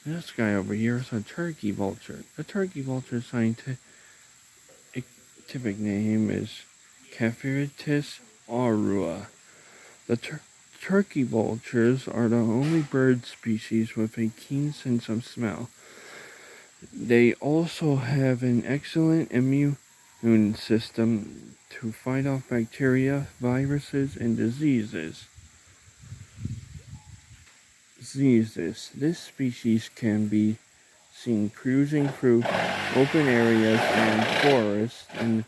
This guy over here is a turkey vulture. The turkey vulture's scientific name is Caphitis aurua. The turkey vultures are the only bird species with a keen sense of smell. They also have an excellent immune system to fight off bacteria, viruses, and diseases. This species can be seen cruising through open areas and forests in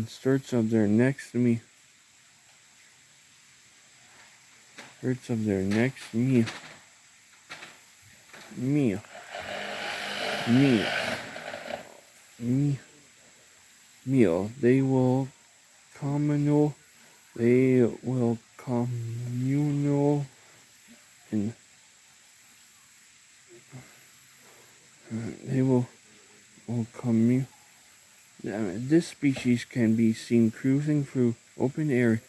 search of their next meal. Meal. They will communal and they will commune. This species can be seen cruising through open areas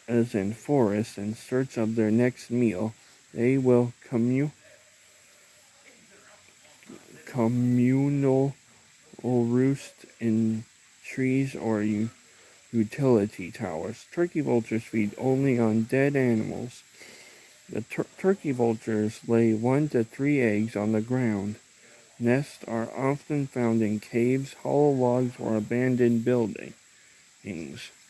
and forests in search of their next meal. They will communal roost in trees or utility towers. Turkey vultures feed only on dead animals. The turkey vultures lay 1 to 3 eggs on the ground. Nests are often found in caves, hollow logs, or abandoned buildings.